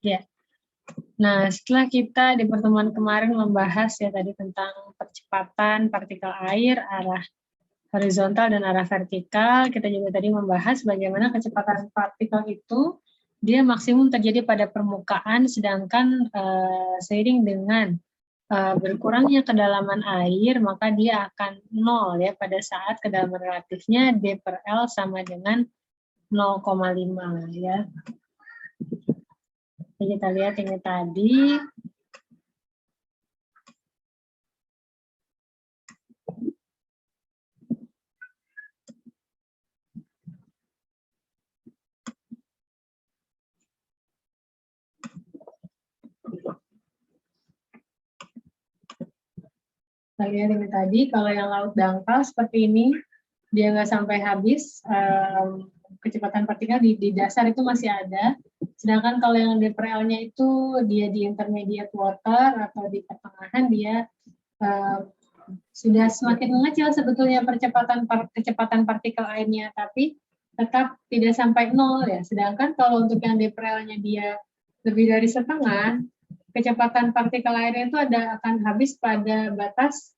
Ya. Nah, setelah kita di pertemuan kemarin membahas ya tadi tentang percepatan partikel air, arah horizontal dan arah vertikal, kita juga tadi membahas bagaimana kecepatan partikel itu dia maksimum terjadi pada permukaan, sedangkan seiring dengan berkurangnya kedalaman air, maka dia akan 0 ya pada saat kedalaman relatifnya D per L sama dengan 0,5 ya. Jadi kita lihat ini tadi. Kita lihat ini tadi, kalau yang laut dangkal seperti ini, dia nggak sampai habis, kecepatan partikel di dasar itu masih ada. Sedangkan kalau yang D per L-nya itu dia di intermediate water atau di pertengahan, dia sudah semakin mengecil sebetulnya kecepatan partikel airnya, tapi tetap tidak sampai 0 ya. Sedangkan kalau untuk yang D per L-nya dia lebih dari setengah, kecepatan partikel airnya itu akan habis pada batas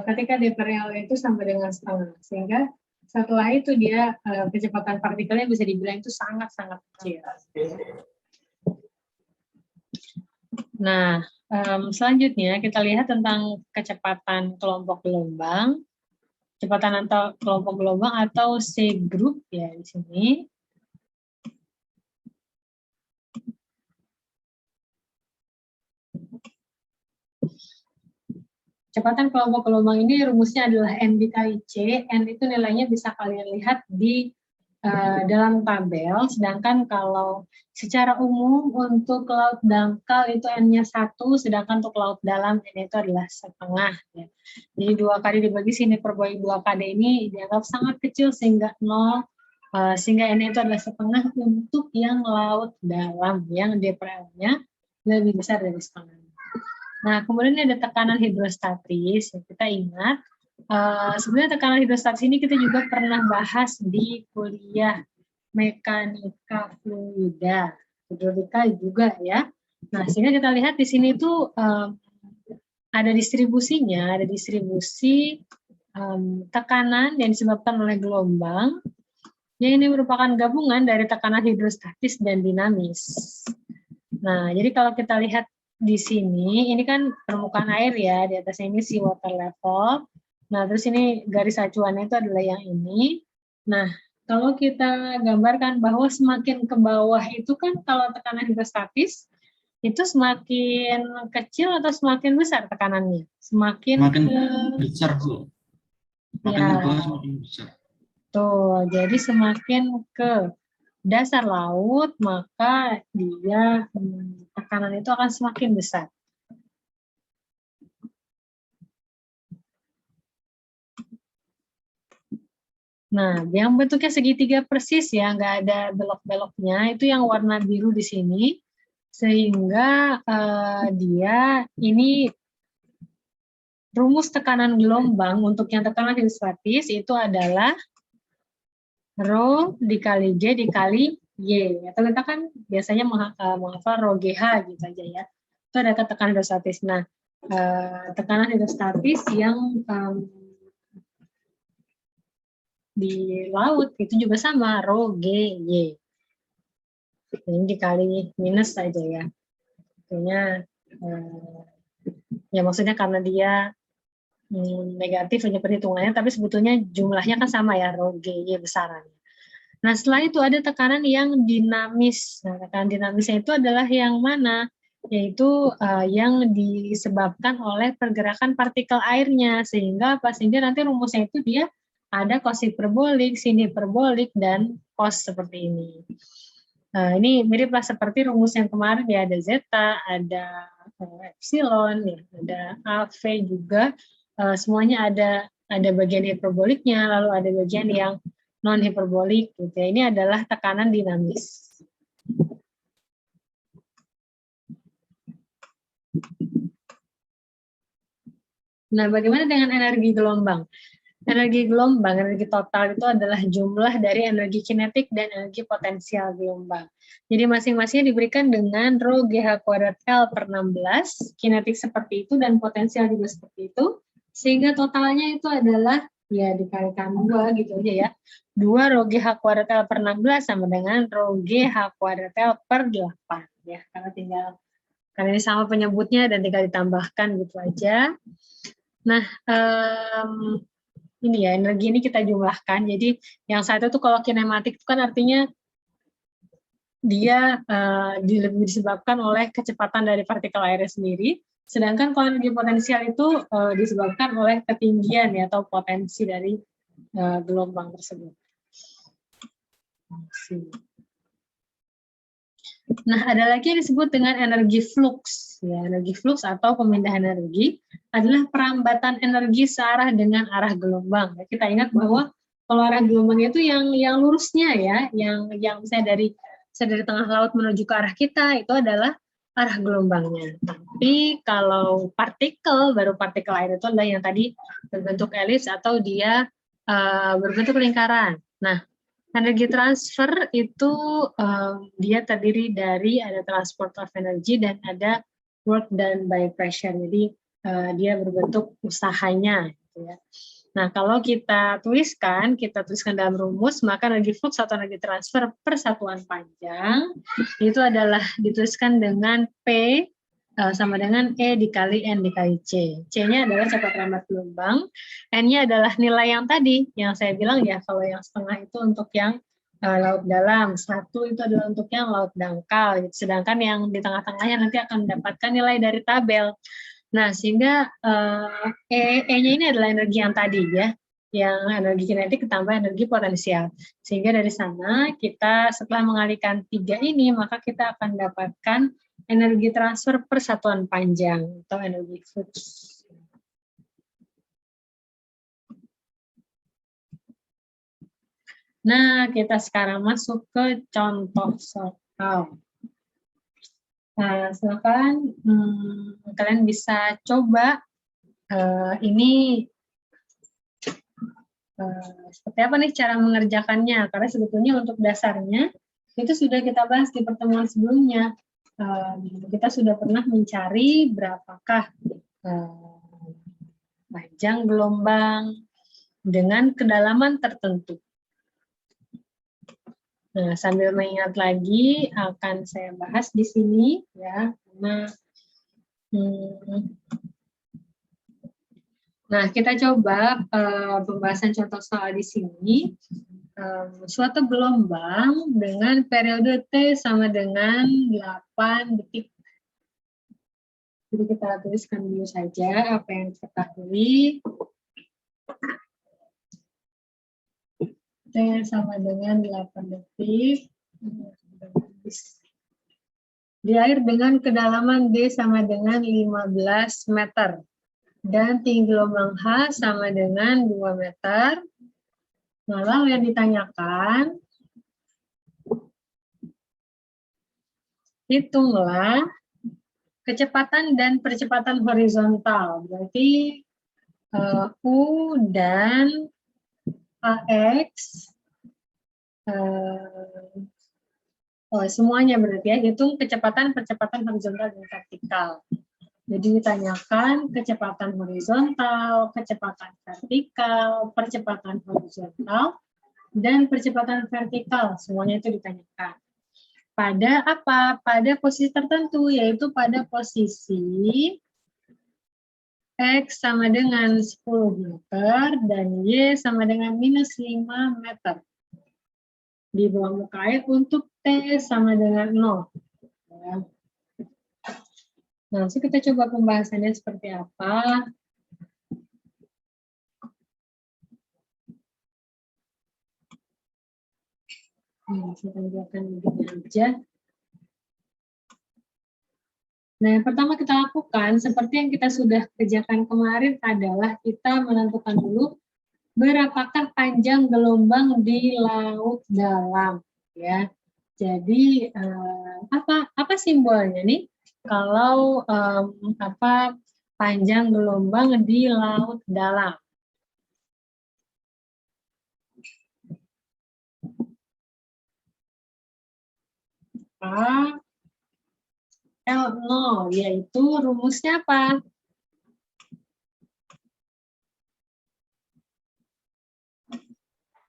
ketika D per L itu sampai dengan setengah. Sehingga setelah itu dia kecepatan partikelnya bisa dibilang itu sangat-sangat kecil. Nah, selanjutnya kita lihat tentang kecepatan kelompok gelombang. Kecepatan atau kelompok gelombang atau C group ya di sini. Kecepatan kelompok gelombang ini rumusnya adalah N dikali C. N itu nilainya bisa kalian lihat di dalam tabel, sedangkan kalau secara umum untuk laut dangkal itu N-nya 1, sedangkan untuk laut dalam N itu adalah setengah. Ya. Jadi 2 kali dibagi sini per bagi 2 KD ini dianggap sangat kecil sehingga 0, sehingga N itu adalah setengah untuk yang laut dalam, yang D per L-nya lebih besar dari setengah. Nah, kemudian ada tekanan hidrostatis, ya, kita ingat. Sebenarnya tekanan hidrostatis ini kita juga pernah bahas di kuliah mekanika fluida, hidrolika juga ya. Nah, sehingga kita lihat di sini tuh ada distribusinya, ada distribusi tekanan yang disebabkan oleh gelombang, yang ini merupakan gabungan dari tekanan hidrostatis dan dinamis. Nah, jadi kalau kita lihat di sini, ini kan permukaan air ya, di atasnya ini sea water level. Nah, terus ini garis acuannya itu adalah yang ini. Nah, kalau kita gambarkan bahwa semakin ke bawah itu kan kalau tekanan hidrostatis, itu semakin kecil atau semakin besar tekanannya? Semakin besar, Bu. Makin ke bawah semakin besar. Tuh, jadi semakin ke dasar laut, maka dia tekanan itu akan semakin besar. Nah, yang bentuknya segitiga persis ya, nggak ada belok-beloknya, itu yang warna biru di sini, sehingga dia ini rumus tekanan gelombang untuk yang tekanan hidrostatis itu adalah Rho dikali G dikali Y. Atau kita kan biasanya menghafal Rho GH gitu aja ya. Itu ada tekanan hidrostatis. Nah, tekanan hidrostatis yang di laut itu juga sama, Rho GY. Ini dikali minus saja ya. Artinya, ya maksudnya karena dia negatif hanya perhitungannya, tapi sebetulnya jumlahnya kan sama ya, Rho GY besarannya. Nah, setelah itu ada tekanan yang dinamis. Nah, tekanan dinamisnya itu adalah yang mana? Yaitu yang disebabkan oleh pergerakan partikel airnya. Sehingga apa? Sehingga nanti rumusnya itu dia ada cos hiperbolik, sin hiperbolik, dan cos seperti ini. Nah, ini miriplah seperti rumus yang kemarin ya, ada zeta, ada epsilon, ya, ada AV juga. Semuanya ada bagian hiperboliknya, lalu ada bagian yang non hiperbolik gitu ya. Ini adalah tekanan dinamis. Nah, bagaimana dengan energi gelombang? Energi gelombang, energi total itu adalah jumlah dari energi kinetik dan energi potensial gelombang. Jadi masing-masingnya diberikan dengan rho GH kuadrat L per 16, kinetik seperti itu dan potensial juga seperti itu, sehingga totalnya itu adalah, ya dikalikan 2 gitu aja ya, 2 rho GH kuadrat L per 16 sama dengan rho GH kuadrat L per 8. Ya, karena ini sama penyebutnya dan tinggal ditambahkan gitu aja. Nah, ini ya, energi ini kita jumlahkan. Jadi yang satu itu kalau kinematik itu kan artinya dia lebih disebabkan oleh kecepatan dari partikel airnya sendiri. Sedangkan kalau energi potensial itu disebabkan oleh ketinggian ya, atau potensi dari gelombang tersebut. Nah, ada lagi yang disebut dengan energi flux. Ya, energi flux atau pemindahan energi adalah perambatan energi searah dengan arah gelombang. Ya, kita ingat bahwa kalau arah gelombang itu yang lurusnya ya, yang misalnya dari tengah laut menuju ke arah kita itu adalah arah gelombangnya. Tapi kalau partikel, baru partikel air itu adalah yang tadi berbentuk elips atau dia berbentuk lingkaran. Nah, energi transfer itu dia terdiri dari ada transport of energy dan ada work done by pressure. Jadi dia berbentuk usahanya. Gitu ya. Nah, kalau kita tuliskan dalam rumus, maka energi flux atau energi transfer per satuan panjang itu adalah dituliskan dengan P sama dengan E dikali N dikali C. C-nya adalah cepat lambat gelombang, N-nya adalah nilai yang tadi, yang saya bilang ya, kalau yang setengah itu untuk yang laut dalam, 1 itu adalah untuk yang laut dangkal, gitu. Sedangkan yang di tengah-tengahnya nanti akan mendapatkan nilai dari tabel. Nah, sehingga E-nya ini adalah energi yang tadi ya, yang energi kinetik ditambah energi potensial. Sehingga dari sana kita setelah mengalihkan 3 ini, maka kita akan dapatkan energi transfer per satuan panjang atau energi flux. Nah, kita sekarang masuk ke contoh soal. Nah, silakan kalian bisa coba ini seperti apa nih cara mengerjakannya, karena sebetulnya untuk dasarnya itu sudah kita bahas di pertemuan sebelumnya. Kita sudah pernah mencari berapakah panjang gelombang dengan kedalaman tertentu. Nah, sambil mengingat lagi akan saya bahas di sini ya, karena nah, kita coba pembahasan contoh soal di sini. Suatu gelombang dengan periode T sama dengan 8 detik. Jadi kita tuliskan dulu saja apa yang diketahui. T sama dengan 8 detik. Di air dengan kedalaman D sama dengan 15 meter. Dan tinggi gelombang H sama dengan 2 meter. Nah, lalu yang ditanyakan, hitunglah kecepatan dan percepatan horizontal. Berarti U dan AX, semuanya berarti ya, hitung kecepatan, percepatan horizontal dan vertikal. Jadi ditanyakan kecepatan horizontal, kecepatan vertikal, percepatan horizontal, dan percepatan vertikal. Semuanya itu ditanyakan. Pada apa? Pada posisi tertentu, yaitu pada posisi X sama dengan 10 meter dan Y sama dengan minus 5 meter. Di bawah muka air untuk T sama dengan 0. Ya. Nah, kita coba pembahasannya seperti apa. Saya tunjukkan begini aja. Nah, yang pertama kita lakukan, seperti yang kita sudah kerjakan kemarin, adalah kita menentukan dulu berapakah panjang gelombang di laut dalam. Ya, jadi apa simbolnya nih? Kalau panjang gelombang di laut dalam. maka L0 yaitu rumusnya apa?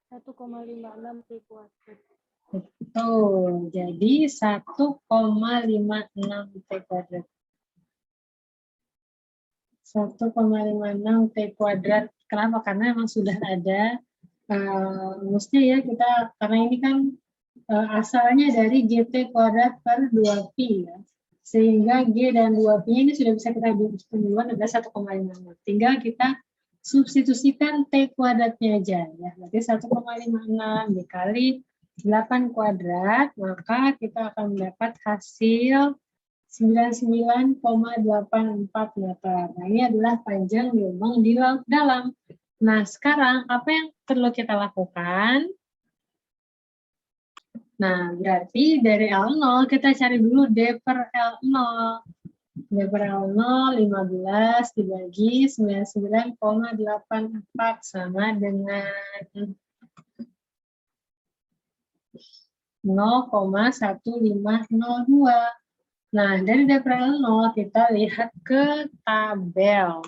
(1,56 T kuadrat). Betul, jadi 1,56 T kuadrat. 1,56 T kuadrat. Kenapa? Karena memang sudah ada rumusnya ya, kita karena ini kan asalnya dari GT kuadrat per 2Pi ya. Sehingga G dan 2Pi ini sudah bisa kita duluan ada 1,56. Tinggal kita substitusikan T kuadratnya aja ya. Berarti 1,56 dikali 8 kuadrat, maka kita akan mendapat hasil 99,84 meter. Nah, ini adalah panjang gelombang di laut dalam. Nah, sekarang apa yang perlu kita lakukan? Nah, berarti dari L0 kita cari dulu D per L0. D per L0 15 dibagi 99,84 sama dengan 0,1502. Nah, dari D per L0 kita lihat ke tabel.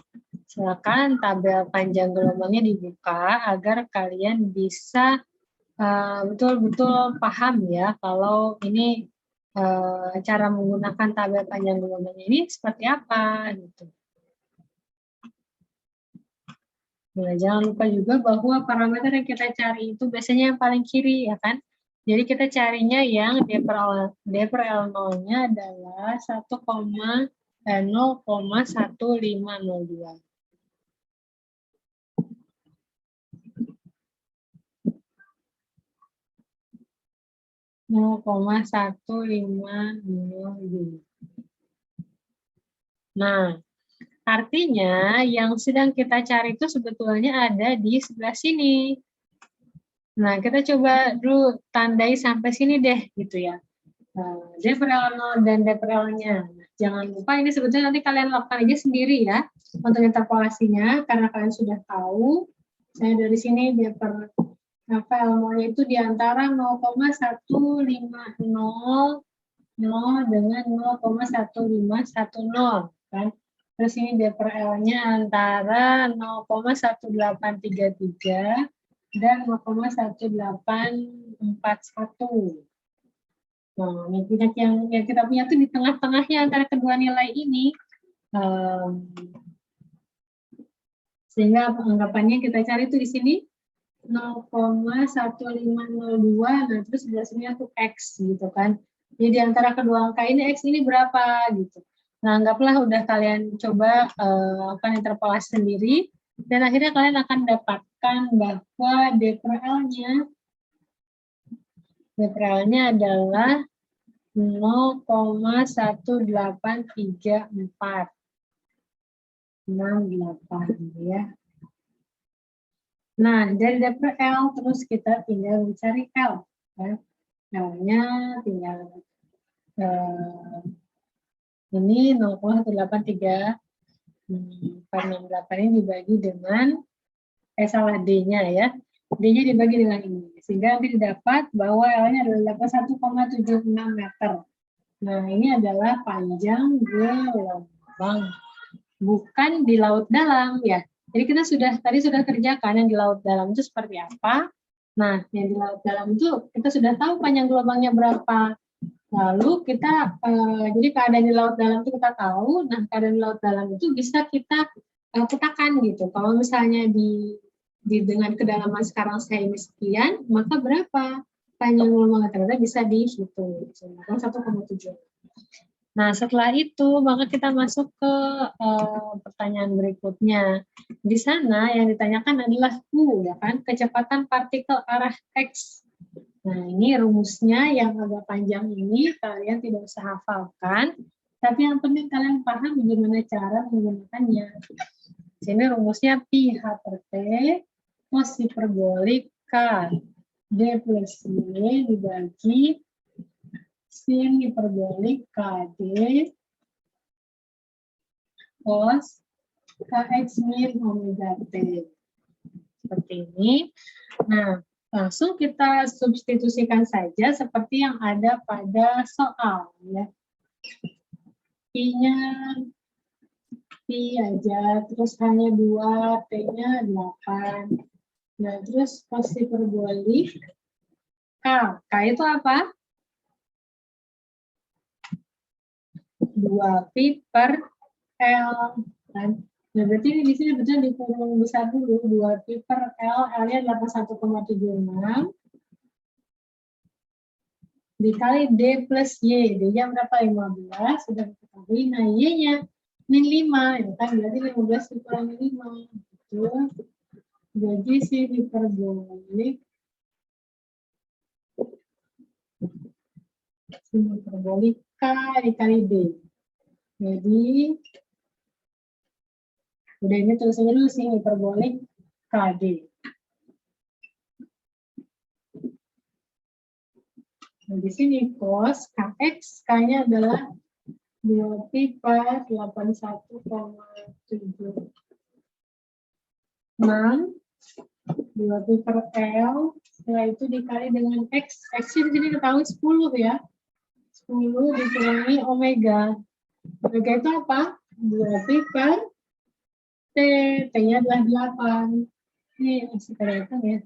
Silakan tabel panjang gelombangnya dibuka agar kalian bisa betul-betul paham ya kalau ini cara menggunakan tabel panjang gelombangnya ini seperti apa gitu. Nah, jangan lupa juga bahwa parameter yang kita cari itu biasanya yang paling kiri ya kan. Jadi kita carinya yang D per L0-nya adalah 0,1502. Nah, artinya yang sedang kita cari itu sebetulnya ada di sebelah sini. Nah, kita coba dulu tandai sampai sini deh, gitu ya. D per L0 dan D per L-nya. Jangan lupa ini sebetulnya nanti kalian lakukan aja sendiri ya, untuk interpolasinya, karena kalian sudah tahu. Saya dari sini D per L0-nya itu di antara 0,150 dengan 0,1510 kan. Terus ini D per L-nya antara 0,1833 dan 0,1841. Nah, yang kita punya tuh di tengah-tengahnya antara kedua nilai ini. Sehingga anggapannya kita cari itu di sini 0,1502, nah terus sebelah sini untuk X gitu kan. Jadi di antara kedua angka ini X ini berapa gitu. Nah, anggaplah udah kalian coba lakukan interpolasi sendiri, dan akhirnya kalian akan dapatkan bahwa D per L-nya adalah 0,1834. 68 ya. Nah, dari D per L, terus kita tinggal mencari L. Ya. L-nya tinggal ini 0,183,468 ini dibagi dengan, D-nya ya. D-nya dibagi dengan ini. Sehingga nanti didapat bahwa L-nya adalah 1,76 meter. Nah, ini adalah panjang gelombang. Bukan di laut dalam ya. Jadi kita tadi sudah kerjakan yang di laut dalam itu seperti apa. Nah, yang di laut dalam itu kita sudah tahu panjang gelombangnya berapa. Lalu kita, jadi keadaan di laut dalam itu kita tahu. Nah, keadaan di laut dalam itu bisa kita petakan gitu. Kalau misalnya dengan kedalaman sekarang saya ini sekian, maka berapa panjang gelombangnya ternyata bisa dihitung. 1,7. Nah, setelah itu, maka kita masuk ke pertanyaan berikutnya. Di sana yang ditanyakan adalah U, ya kan? Kecepatan partikel arah X. Nah, ini rumusnya yang agak panjang ini, kalian tidak usah hafalkan. Tapi yang penting kalian paham bagaimana cara menggunakannya. Sini rumusnya pi H per T, cos hiperbolik K, D plus Y dibagi sin hiperbolik KD cos KX min omega T. Seperti ini. Nah, Langsung kita substitusikan saja seperti yang ada pada soal. Ya. Pi-nya Pi aja, terus hanya 2, T-nya 8. Nah, terus cos hiperbolik K. K itu apa? 2pi per L. Kan? Nah, berarti ini di sini betul di kurung besar dulu, 2pi per L, L-nya 81,76 dikali D plus Y. D-nya berapa? 15, sudah diketahui. Nah, Y-nya min 5, ya kan? Berarti 15 dikurangi 5. Gitu. Jadi si hiperbolik K dikali D. Jadi, udah ini terus aja dulu sih hiperbolik KD. Nah, di sini cos KX, K-nya adalah 2pi per 81,76. 2pi per L, setelah itu dikali dengan X. X-nya di sini ketahui 10 ya. 10 dikurangi omega. Omega itu apa? 2pi per T. T-nya adalah 8. Ini masih kelihatan ya.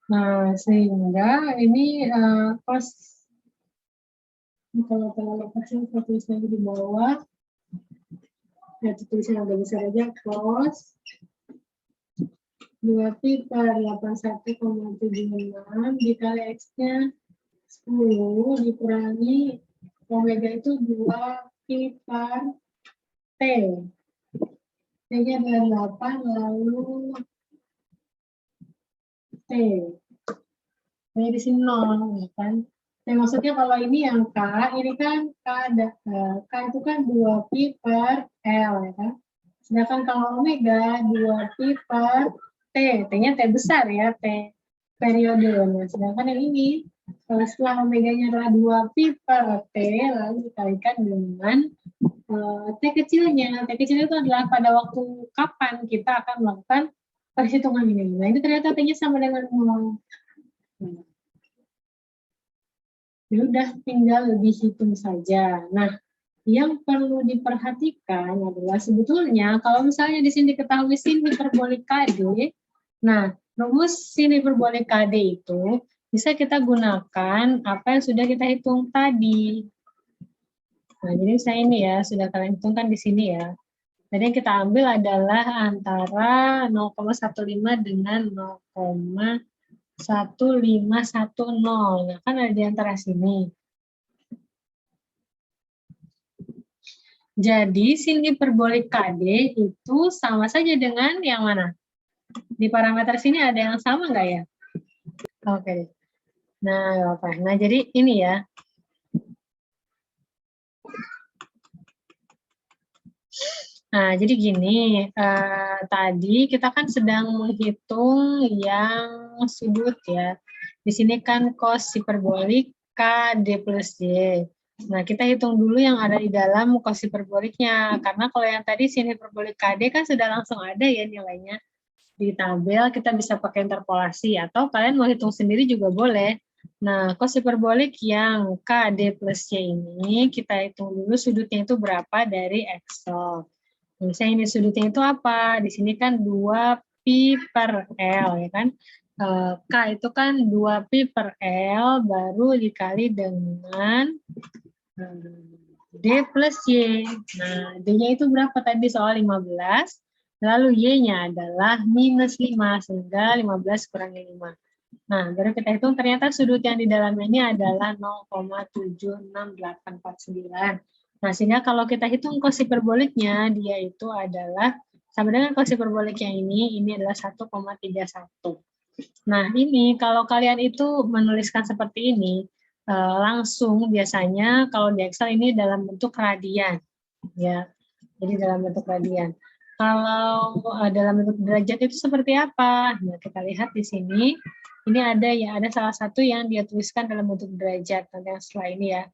Nah, sehingga ini cos, kalau terlalu kecil, saya tulis lagi di bawah. Ya, tulisan agak besar aja, cos 2pi per 81,76 dikali X-nya 10 dikurangi omega itu 2pi per T. T-nya adalah 8, lalu T. Ini di sini 0, ya kan? Nah, maksudnya kalau ini yang K, ini kan K itu kan 2pi per L, ya kan? Sedangkan kalau omega 2pi per T, T-nya T besar ya, T periode. Nah, sedangkan yang ini, setelah omeganya adalah 2pi per T, lalu dikalikan dengan T kecilnya. T kecilnya itu adalah pada waktu kapan kita akan melakukan perhitungan ini. Nah, ini ternyata T-nya sama dengan 0. Ya udah, tinggal lebih hitung saja. Nah, yang perlu diperhatikan adalah sebetulnya kalau misalnya di sini diketahui sin hiperbolik KD, nah rumus sin hiperbolik KD itu bisa kita gunakan apa yang sudah kita hitung tadi. Nah, jadi saya ini ya sudah kalian hitungkan di sini ya. Jadi yang kita ambil adalah antara 0,15 dengan 0,1510. Nah, kan ada di antara sini. Jadi sin hiperbolik KD itu sama saja dengan yang mana? Di parameter sini ada yang sama nggak ya? Oke. Nah, apa? Nah, jadi ini ya. Nah, jadi gini, tadi kita kan sedang menghitung yang sudut ya. Di sini kan cos hiperbolik KD plus Y. Nah, kita hitung dulu yang ada di dalam cos hiperboliknya. Karena kalau yang tadi sin hiperbolik KD kan sudah langsung ada ya nilainya. Di tabel kita bisa pakai interpolasi. Atau kalian mau hitung sendiri juga boleh. Nah, cos hiperbolik yang KD plus Y ini, kita hitung dulu sudutnya itu berapa dari Excel. Misalnya ini sudutnya itu apa? Di sini kan 2pi per L, ya kan? K itu kan 2pi per L, baru dikali dengan D plus Y. Nah, D-nya itu berapa tadi soal 15, lalu Y-nya adalah minus 5, sehingga 15 kurangi 5. Nah, baru kita hitung ternyata sudut yang di dalamnya ini adalah 0,76849. Nah, sehingga kalau kita hitung cos hiperboliknya, dia itu adalah sama dengan cos hiperbolik yang ini adalah 1,31. Nah, ini kalau kalian itu menuliskan seperti ini, langsung biasanya kalau di Excel ini dalam bentuk radian. Ya, jadi dalam bentuk radian. Kalau dalam bentuk derajat itu seperti apa? Nah, kita lihat di sini. Ini ada salah satu yang dia tuliskan dalam bentuk derajat. Nanti yang setelah ini ya.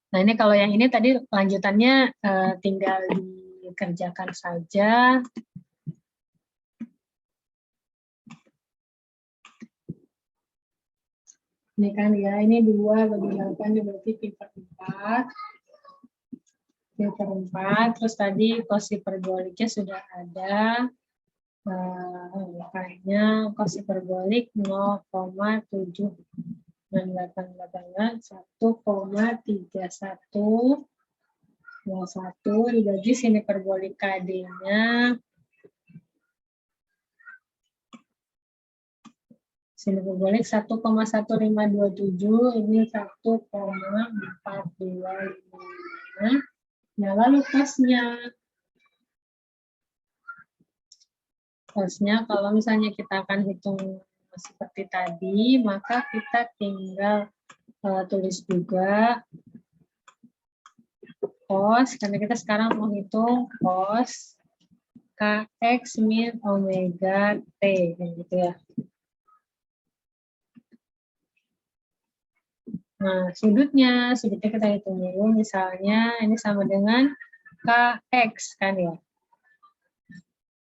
Nah, ini kalau yang ini tadi lanjutannya tinggal dikerjakan saja. Ini kan ya, ini 2 bagi 8 berarti pi per 4. Pi per 4, terus tadi cos hiperboliknya sudah ada. Makanya cos hiperbolik 0,76881,3101 dibagi sini hiperbolik KD-nya. Sini hiperbolik 1,1527, ini 1,4255. Nah, lalu cosnya. Cosnya kalau misalnya kita akan hitung seperti tadi, maka kita tinggal tulis juga cos, karena kita sekarang mau hitung cos kx min omega t, gitu ya. Nah, sudutnya kita hitung dulu, misalnya ini sama dengan kx kan ya.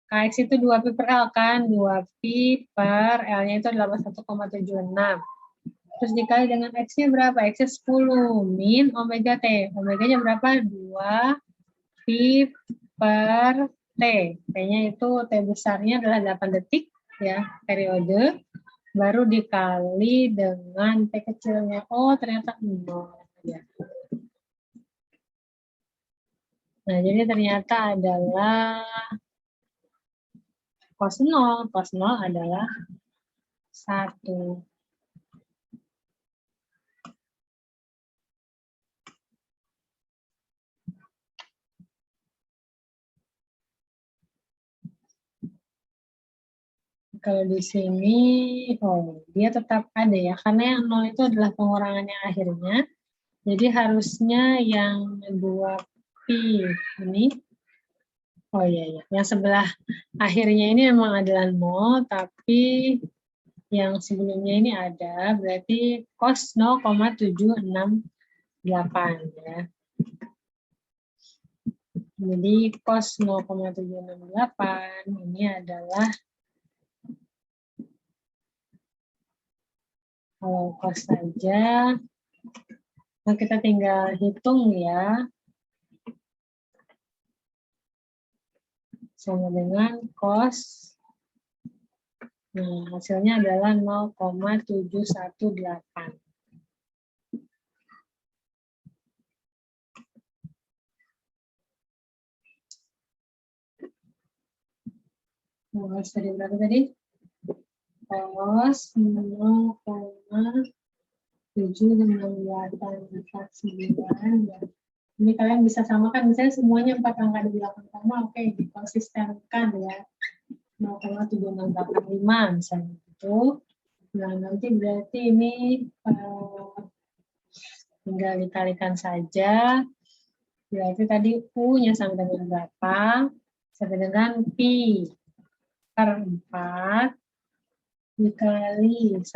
Kx itu 2pi per L kan, 2pi per L-nya itu adalah 1,76. Terus dikali dengan X-nya berapa? X-nya 10 min omega T. Omega-nya berapa? 2pi per T. T-nya itu T besarnya adalah 8 detik ya, periode. Baru dikali dengan T kecilnya. Oh, ternyata 0. Ya. Nah, jadi ternyata adalah cos 0. Cos 0 adalah 1. Kalau di sini, dia tetap ada ya, karena yang 0 itu adalah pengurangan yang akhirnya. Jadi harusnya yang 2pi ini, oh iya, yang sebelah akhirnya ini memang adalah 0, tapi yang sebelumnya ini ada, berarti cos 0,768 ya. Jadi cos 0,768 ini adalah, kalau cos saja, nah kita tinggal hitung ya. Sama dengan cos. Nah, hasilnya adalah 0,718. Cos tadi berapa tadi? Cos 0,76849. Ini kalian bisa samakan, misalnya semuanya 4 angka di belakang sama, oke, dikonsistenkan ya. 0,7685 misalnya gitu. Nah, nanti berarti ini tinggal dikalikan saja. Berarti tadi U-nya sama dengan berapa? Sama dengan pi per 4 dikali 1,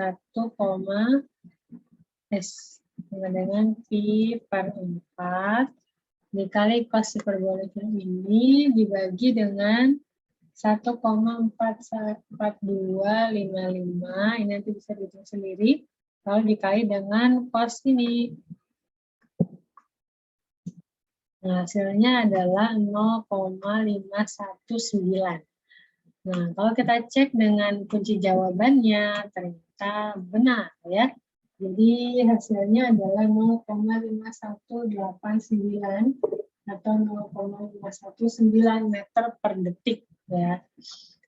sama dengan pi per 4 dikali cos hiperboliknya ini dibagi dengan 1,4255. Ini nanti bisa dihitung sendiri. Lalu dikali dengan cos ini. Nah, hasilnya adalah 0,519. Nah, kalau kita cek dengan kunci jawabannya, ternyata benar ya. Jadi hasilnya adalah 0,5189 atau 0,519 meter per detik ya.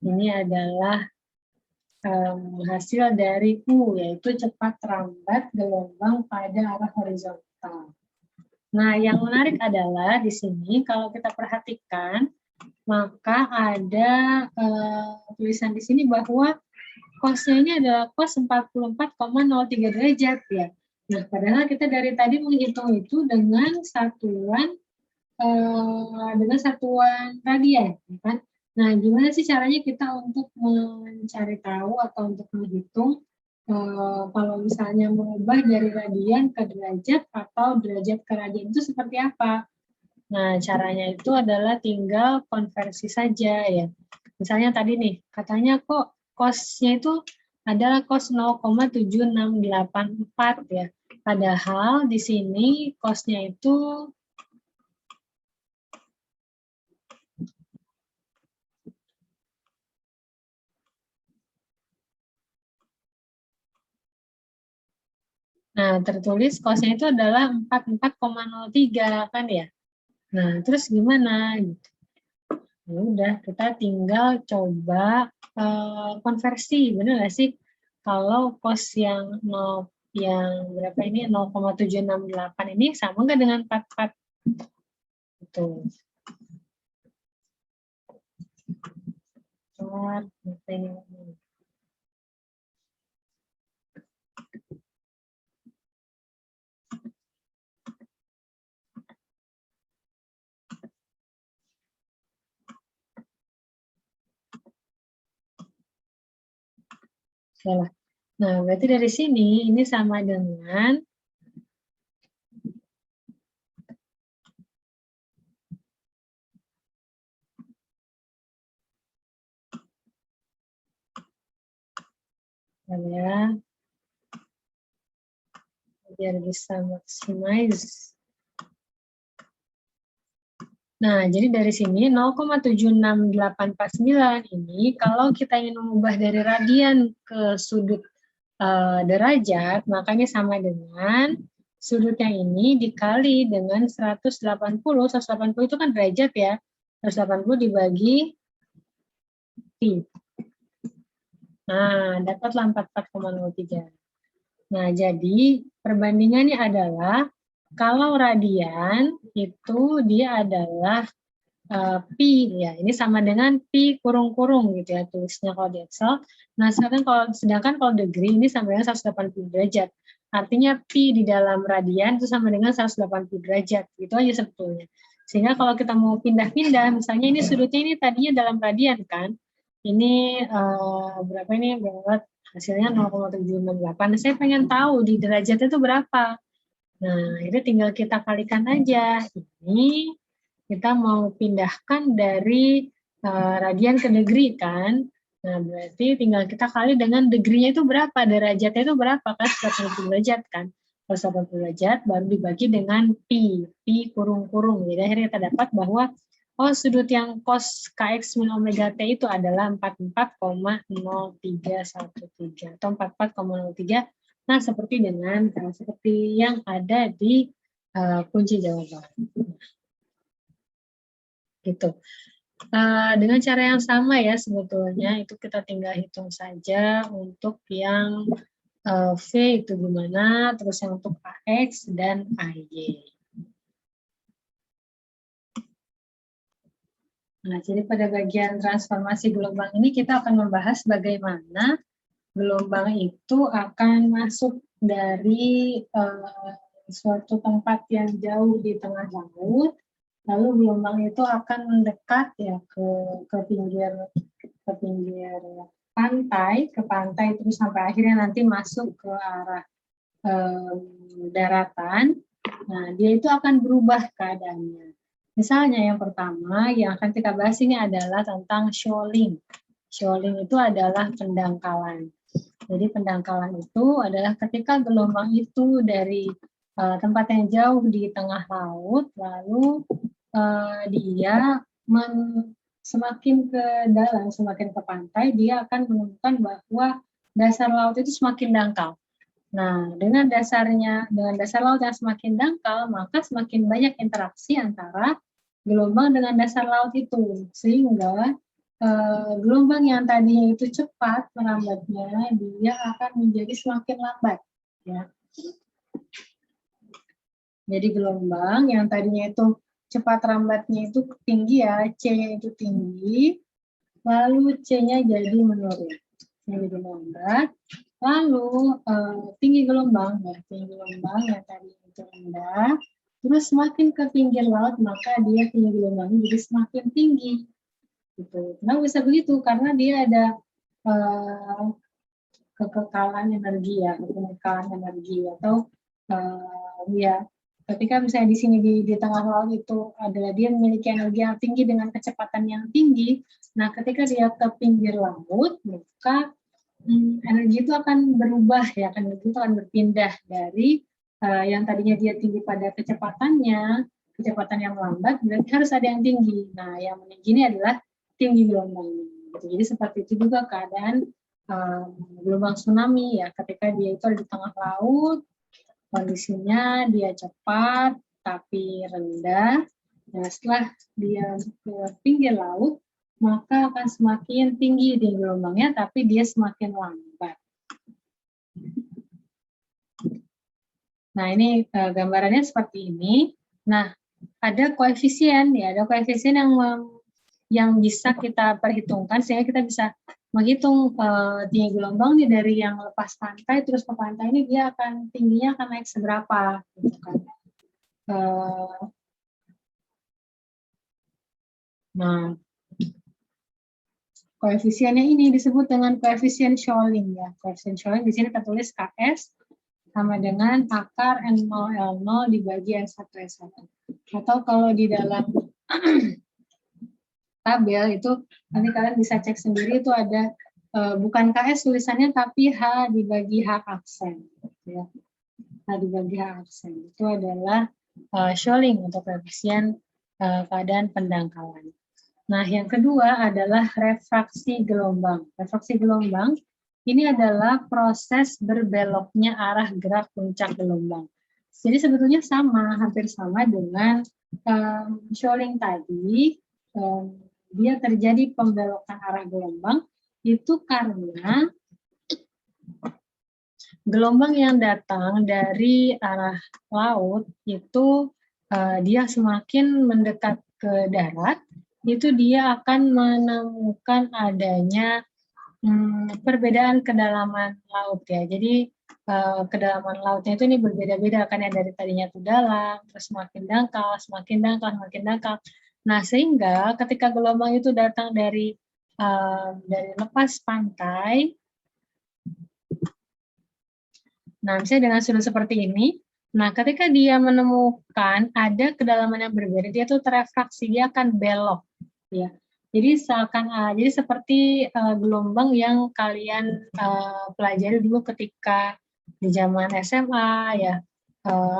Ini adalah hasil dari U, yaitu cepat rambat gelombang pada arah horizontal. Nah, yang menarik adalah di sini kalau kita perhatikan, maka ada tulisan di sini bahwa cosnya ini adalah cos 44,03 derajat ya. Nah, padahal kita dari tadi menghitung itu dengan satuan dengan satuan radian, ya kan? Nah, gimana sih caranya kita untuk mencari tahu atau untuk menghitung kalau misalnya mengubah dari radian ke derajat atau derajat ke radian itu seperti apa? Nah, caranya itu adalah tinggal konversi saja ya. Misalnya tadi nih, katanya kok cos-nya itu adalah cos 0,7684 ya. Padahal di sini cos-nya itu tertulis cos-nya itu adalah 44,03 kan ya. Nah, terus gimana gitu. Ya udah, kita tinggal coba konversi, benar nggak sih? Kalau cos yang berapa ini 0,768 ini sama nggak dengan 44? Gitu. Salah. Nah, berarti dari sini ini sama dengan ya, biar bisa maximize. Nah, jadi dari sini 0,76849 ini kalau kita ingin mengubah dari radian ke sudut derajat, maka ini sama dengan sudutnya ini dikali dengan 180. 180 itu kan derajat ya. 180 dibagi pi. Nah, dapatlah 44,03. Nah, jadi perbandingannya adalah kalau radian itu dia adalah pi ya, ini sama dengan pi kurung-kurung gitu ya tulisnya kalau di Excel. Nah, sedangkan kalau degree ini sama dengan 180 derajat. Artinya pi di dalam radian itu sama dengan 180 derajat. Gitu aja sebetulnya. Sehingga kalau kita mau pindah-pindah, misalnya ini sudutnya ini tadinya dalam radian kan. Ini berapa ini? Berapa? Hasilnya 0,768. Saya pengen tahu di derajatnya itu berapa. Nah, itu tinggal kita kalikan aja. Ini kita mau pindahkan dari radian ke degree kan. Nah, berarti tinggal kita kali dengan degree-nya itu berapa, derajatnya itu berapa kan, 180 derajat kan. Kalau 180 derajat baru dibagi dengan pi kurung-kurung. Jadi akhirnya kita dapat bahwa sudut yang cos kx min omega t itu adalah 44,0313 atau 44,03. Nah, seperti yang ada di kunci jawaban. Gitu. Dengan cara yang sama ya sebetulnya, itu kita tinggal hitung saja untuk yang V itu gimana, terus yang untuk AX dan AY. Nah, jadi pada bagian transformasi gelombang ini kita akan membahas bagaimana gelombang itu akan masuk dari suatu tempat yang jauh di tengah laut, lalu gelombang itu akan mendekat ya ke pinggir pantai, terus sampai akhirnya nanti masuk ke arah daratan. Nah, dia itu akan berubah keadaannya. Misalnya yang pertama yang akan kita bahas ini adalah tentang shoaling. Shoaling itu adalah pendangkalan. Jadi pendangkalan itu adalah ketika gelombang itu dari tempat yang jauh di tengah laut, lalu dia semakin ke dalam, semakin ke pantai, dia akan menemukan bahwa dasar laut itu semakin dangkal. Nah, dengan dasar laut yang semakin dangkal, maka semakin banyak interaksi antara gelombang dengan dasar laut itu, sehingga gelombang yang tadinya itu cepat merambatnya, dia akan menjadi semakin lambat. Ya. Jadi gelombang yang tadinya itu cepat rambatnya itu tinggi ya, C-nya itu tinggi, lalu C-nya jadi menurun. Jadi lambat. Lalu tinggi gelombang yang tadi itu rendah, Terus semakin ke pinggir laut, maka dia tinggi gelombangnya jadi semakin tinggi. Gitu. Kenapa bisa begitu? Karena dia ada kekekalan energi ya, kekekalan energi atau ya ketika misalnya di sini di tengah laut itu adalah dia memiliki energi yang tinggi dengan kecepatan yang tinggi. Nah, ketika dia ke pinggir laut, maka energi itu akan berubah ya, energi itu akan berpindah dari yang tadinya dia tinggi pada kecepatannya, kecepatan yang lambat, berarti harus ada yang tinggi. Nah, yang meninggi ini adalah tinggi gelombangnya. Jadi seperti itu juga keadaan gelombang tsunami ya, ketika dia itu ada di tengah laut, kondisinya dia cepat tapi rendah. Nah, setelah dia ke pinggir laut, maka akan semakin tinggi di gelombangnya, tapi dia semakin lambat. Nah, ini gambarannya seperti ini. Nah, ada koefisien ya, ada koefisien yang bisa kita perhitungkan sehingga kita bisa menghitung tinggi gelombang nih dari yang lepas pantai terus ke pantai ini dia akan tingginya akan naik seberapa gitu kan. Nah, koefisiennya ini disebut dengan koefisien Scholling ya. Koefisien Scholling di sini tertulis KS sama dengan akar N0 L0 dibagi S1 S1. Atau kalau di dalam tabel itu nanti kalian bisa cek sendiri itu ada bukan KS tulisannya tapi H dibagi H aksen ya. H dibagi H aksen itu adalah Scholling untuk koefisien keadaan pendangkalan. Nah, yang kedua adalah refraksi gelombang. Refraksi gelombang ini adalah proses berbeloknya arah gerak puncak gelombang. Jadi sebetulnya sama, hampir sama dengan Scholling tadi. Dia terjadi pembelokan arah gelombang itu karena gelombang yang datang dari arah laut itu dia semakin mendekat ke darat, itu dia akan menemukan adanya perbedaan kedalaman laut ya. Jadi kedalaman lautnya itu ini berbeda-beda kan ya, dari tadinya itu dalam, terus semakin dangkal, semakin dangkal, semakin dangkal. Nah, sehingga ketika gelombang itu datang dari lepas pantai, nah misalnya dengan sudut seperti ini, nah ketika dia menemukan ada kedalaman yang berbeda, dia tuh terefraksi, dia akan belok, ya. Jadi jadi seperti gelombang yang kalian pelajari dulu ketika di zaman SMA ya,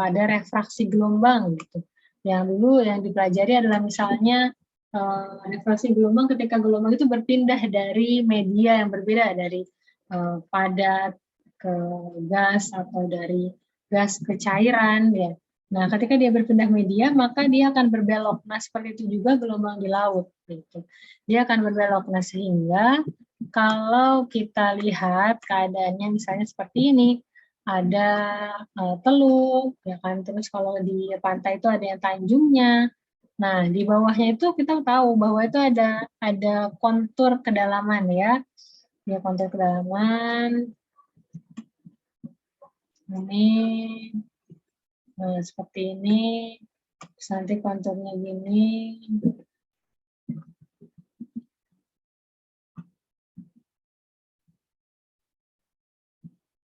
ada refraksi gelombang gitu. Yang dulu yang dipelajari adalah misalnya refraksi gelombang ketika gelombang itu berpindah dari media yang berbeda, dari padat ke gas atau dari gas ke cairan ya. Nah, ketika dia berpindah media, maka dia akan berbelok. Nah, seperti itu juga gelombang di laut. Gitu. Dia akan berbelok. Nah, sehingga kalau kita lihat keadaannya misalnya seperti ini, ada teluk, ya kan. Terus kalau di pantai itu ada yang tanjungnya. Nah, di bawahnya itu kita tahu bahwa itu ada kontur kedalaman ya. Ya, kontur kedalaman. Ini seperti ini, terus nanti konturnya gini.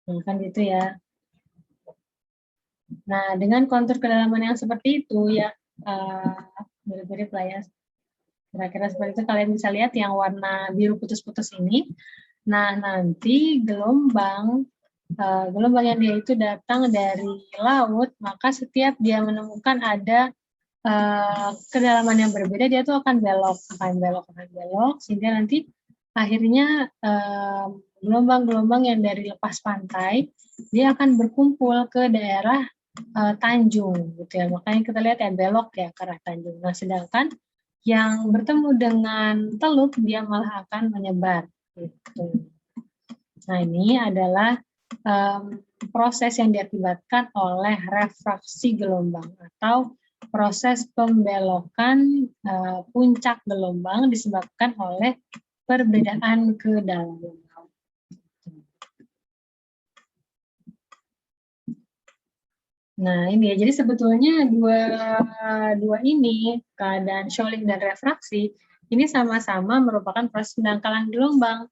Nah, kan gitu ya. Nah, dengan kontur kedalaman yang seperti itu ya, mirip-mirip lah ya. Kira-kira seperti itu, kalian bisa lihat yang warna biru putus-putus ini. Nah, nanti gelombang yang dia itu datang dari laut, maka setiap dia menemukan ada kedalaman yang berbeda, dia tuh akan belok, sehingga nanti akhirnya gelombang-gelombang yang dari lepas pantai, dia akan berkumpul ke daerah Tanjung, gitu ya. Makanya kita lihat ya belok ya ke arah Tanjung. Nah, sedangkan yang bertemu dengan teluk, dia malah akan menyebar, gitu. Nah, ini adalah proses yang diakibatkan oleh refraksi gelombang atau proses pembelokan puncak gelombang disebabkan oleh perbedaan kedalaman. Nah ini ya, jadi sebetulnya dua ini, keadaan shoaling dan refraksi, ini sama-sama merupakan proses pendangkalan gelombang.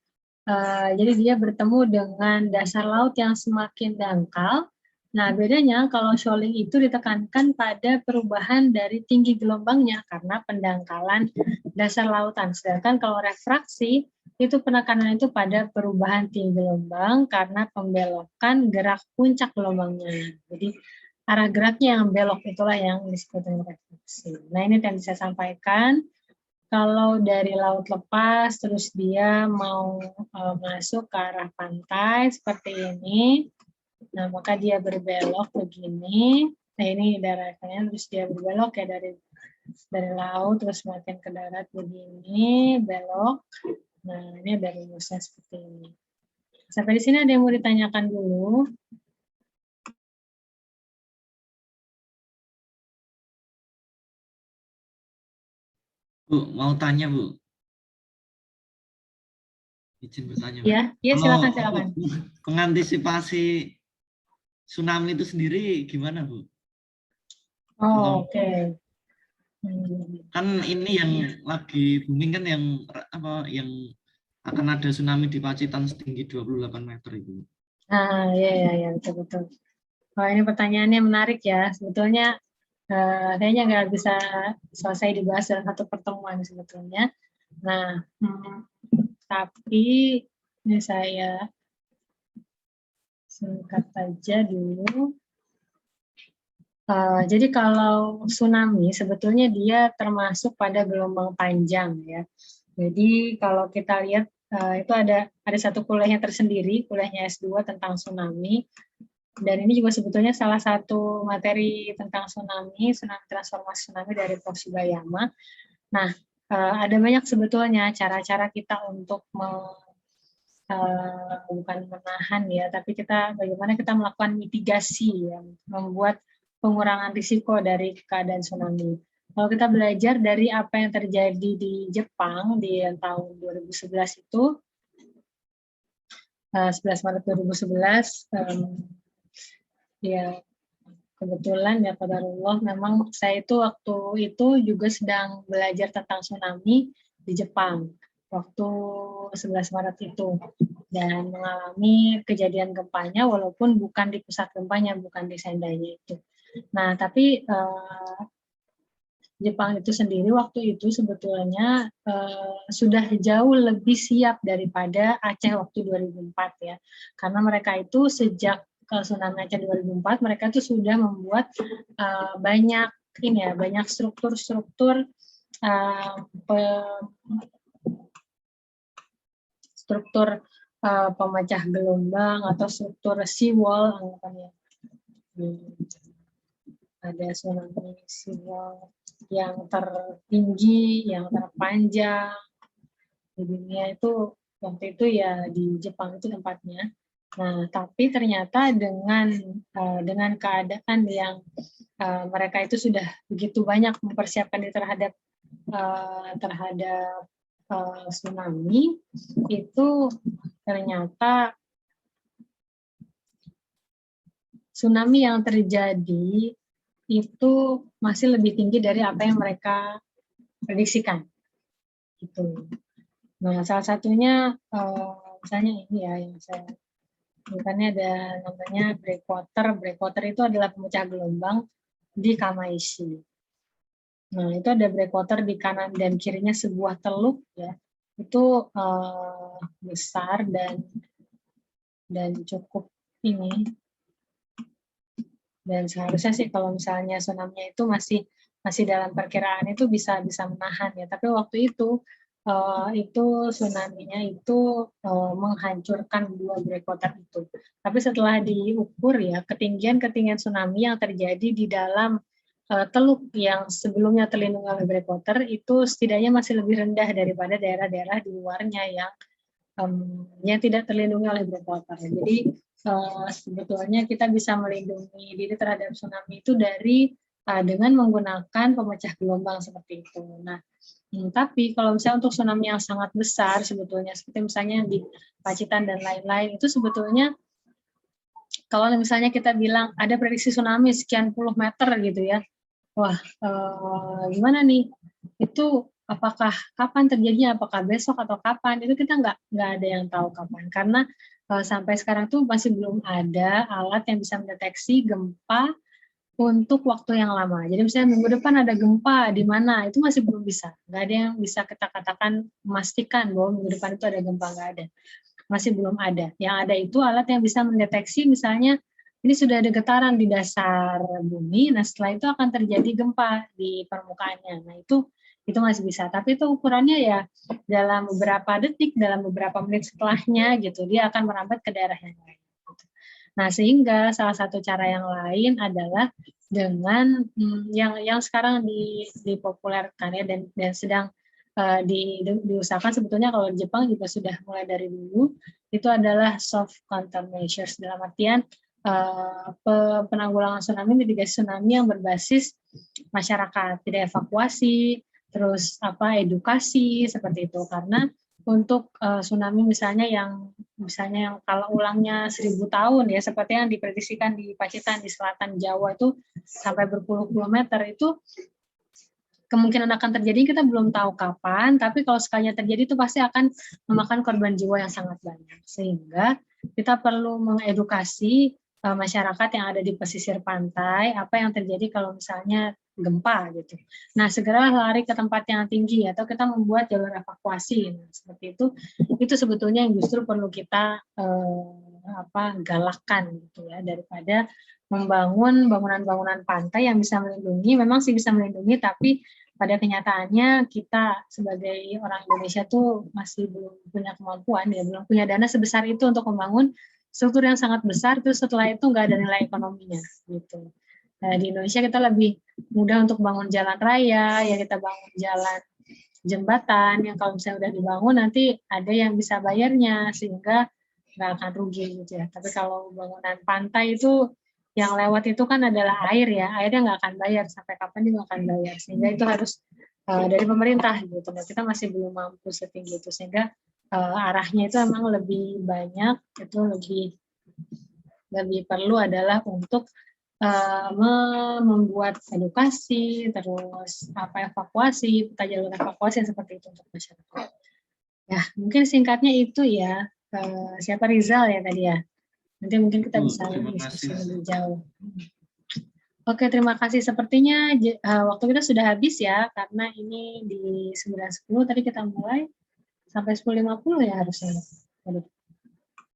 Jadi dia bertemu dengan dasar laut yang semakin dangkal. Nah bedanya kalau shoaling itu ditekankan pada perubahan dari tinggi gelombangnya karena pendangkalan dasar lautan. Sedangkan kalau refraksi itu penekanan itu pada perubahan tinggi gelombang karena pembelokan gerak puncak gelombangnya. Jadi arah geraknya yang belok itulah yang disebut dengan refraksi. Nah ini yang saya sampaikan. Kalau dari laut lepas terus dia mau masuk ke arah pantai seperti ini, nah maka dia berbelok begini. Nah ini daratnya terus dia berbelok ya dari laut terus makin ke darat begini, belok. Nah ini ada rumusnya seperti ini. Sampai di sini ada yang mau ditanyakan dulu? Bu, mau tanya Bu, izin bertanya Bu. Ya, ya Kalau silakan. mengantisipasi tsunami itu sendiri gimana Bu? Oh, Kalau oke. kan ini yang lagi booming kan yang yang akan ada tsunami di Pacitan setinggi 28 meter itu. Nah, ya, betul. Oh, ini pertanyaannya menarik ya. Sebetulnya kayaknya nggak bisa selesai dibahas dalam satu pertemuan sebetulnya. Nah, tapi ini saya singkat saja dulu. Jadi kalau tsunami sebetulnya dia termasuk pada gelombang panjang ya. Jadi kalau kita lihat itu ada satu kuliahnya tersendiri, kuliahnya S2 tentang tsunami. Dan ini juga sebetulnya salah satu materi tentang tsunami transformasi tsunami dari Prof. Subayama. Nah, ada banyak sebetulnya cara-cara kita untuk bukan menahan ya, tapi bagaimana kita melakukan mitigasi ya, membuat pengurangan risiko dari keadaan tsunami. Kalau kita belajar dari apa yang terjadi di Jepang di tahun 2011 itu, 11 Maret 2011, ya kebetulan ya qadarullah memang saya itu waktu itu juga sedang belajar tentang tsunami di Jepang waktu 11 Maret itu dan mengalami kejadian gempanya walaupun bukan di pusat gempanya, bukan di Sendainya itu. Nah, tapi Jepang itu sendiri waktu itu sebetulnya sudah jauh lebih siap daripada Aceh waktu 2004 ya. Karena mereka itu sejak tsunami Aceh 2004 mereka itu sudah membuat banyak struktur pemecah gelombang atau struktur seawall anggapannya. Ada tsunami seawall yang tertinggi, yang terpanjang di dunia itu waktu itu ya di Jepang itu tempatnya. Nah, tapi ternyata dengan keadaan yang mereka itu sudah begitu banyak mempersiapkan diri terhadap tsunami, itu ternyata tsunami yang terjadi itu masih lebih tinggi dari apa yang mereka prediksikan. Gitu. Nah, salah satunya misalnya ini ya yang saya bukannya ada namanya breakwater. Breakwater itu adalah pemecah gelombang di Kamaishi. Nah, itu ada breakwater di kanan dan kirinya sebuah teluk ya. Itu besar dan cukup ini. Dan seharusnya sih kalau misalnya tsunami itu masih dalam perkiraan itu bisa menahan ya. Tapi waktu itu tsunami-nya itu menghancurkan 2 breakwater itu. Tapi setelah diukur ya ketinggian tsunami yang terjadi di dalam teluk yang sebelumnya terlindungi oleh breakwater itu setidaknya masih lebih rendah daripada daerah-daerah di luarnya yang tidak terlindungi oleh breakwater. Jadi sebetulnya kita bisa melindungi diri terhadap tsunami itu dengan menggunakan pemecah gelombang seperti itu. Nah, tapi kalau misalnya untuk tsunami yang sangat besar sebetulnya seperti misalnya di Pacitan dan lain-lain itu sebetulnya Kalau misalnya kita bilang ada prediksi tsunami sekian puluh meter gitu ya, wah gimana nih? Itu apakah kapan terjadinya? Apakah besok atau kapan? Itu kita nggak ada yang tahu kapan. Karena sampai sekarang tuh masih belum ada alat yang bisa mendeteksi gempa untuk waktu yang lama. Jadi misalnya minggu depan ada gempa di mana, itu masih belum bisa. Nggak ada yang bisa kita katakan, memastikan bahwa minggu depan itu ada gempa, nggak ada. Masih belum ada. Yang ada itu alat yang bisa mendeteksi misalnya ini sudah ada getaran di dasar bumi, nah setelah itu akan terjadi gempa di permukaannya. Nah itu masih bisa. Tapi itu ukurannya ya dalam beberapa detik, dalam beberapa menit setelahnya gitu, dia akan merambat ke daerah yang lain. Nah, sehingga salah satu cara yang lain adalah dengan yang sekarang dipopulerkan ya dan sedang diusahakan sebetulnya kalau di Jepang juga sudah mulai dari dulu, itu adalah soft countermeasures dalam artian penanggulangan tsunami, mitigasi tsunami yang berbasis masyarakat, tidak evakuasi, terus edukasi seperti itu, karena untuk tsunami misalnya yang kalau ulangnya 1000 tahun ya seperti yang diprediksikan di Pacitan di selatan Jawa itu sampai berpuluh-puluh meter, itu kemungkinan akan terjadi kita belum tahu kapan, tapi kalau sekalinya terjadi itu pasti akan memakan korban jiwa yang sangat banyak. Sehingga kita perlu mengedukasi masyarakat yang ada di pesisir pantai apa yang terjadi kalau misalnya gempa gitu. Nah, segera lari ke tempat yang tinggi atau kita membuat jalur evakuasi. Nah, seperti itu sebetulnya yang justru perlu kita galakkan gitu ya, daripada membangun bangunan-bangunan pantai yang bisa melindungi, memang sih bisa melindungi, tapi pada kenyataannya kita sebagai orang Indonesia tuh masih belum punya kemampuan ya, belum punya dana sebesar itu untuk membangun struktur yang sangat besar, terus setelah itu nggak ada nilai ekonominya gitu. Nah, di Indonesia kita lebih mudah untuk bangun jalan raya, ya kita bangun jalan jembatan yang kalau misalnya udah dibangun nanti ada yang bisa bayarnya sehingga nggak akan rugi gitu ya. Tapi kalau bangunan pantai itu yang lewat itu kan adalah air ya, airnya nggak akan bayar sampai kapan dia nggak akan bayar, sehingga itu harus dari pemerintah gitu. Nah, kita masih belum mampu setinggi itu, sehingga arahnya itu memang lebih banyak, itu lebih perlu adalah untuk membuat edukasi, terus evakuasi, peta jalur evakuasi yang seperti itu untuk masyarakat. Ya, mungkin singkatnya itu ya. Siapa Rizal ya tadi ya? Nanti mungkin kita bisa diskusi lebih jauh. Oke, terima kasih. Sepertinya waktu kita sudah habis ya, karena ini di 9.10 tadi kita mulai sampai 10.50 ya harusnya.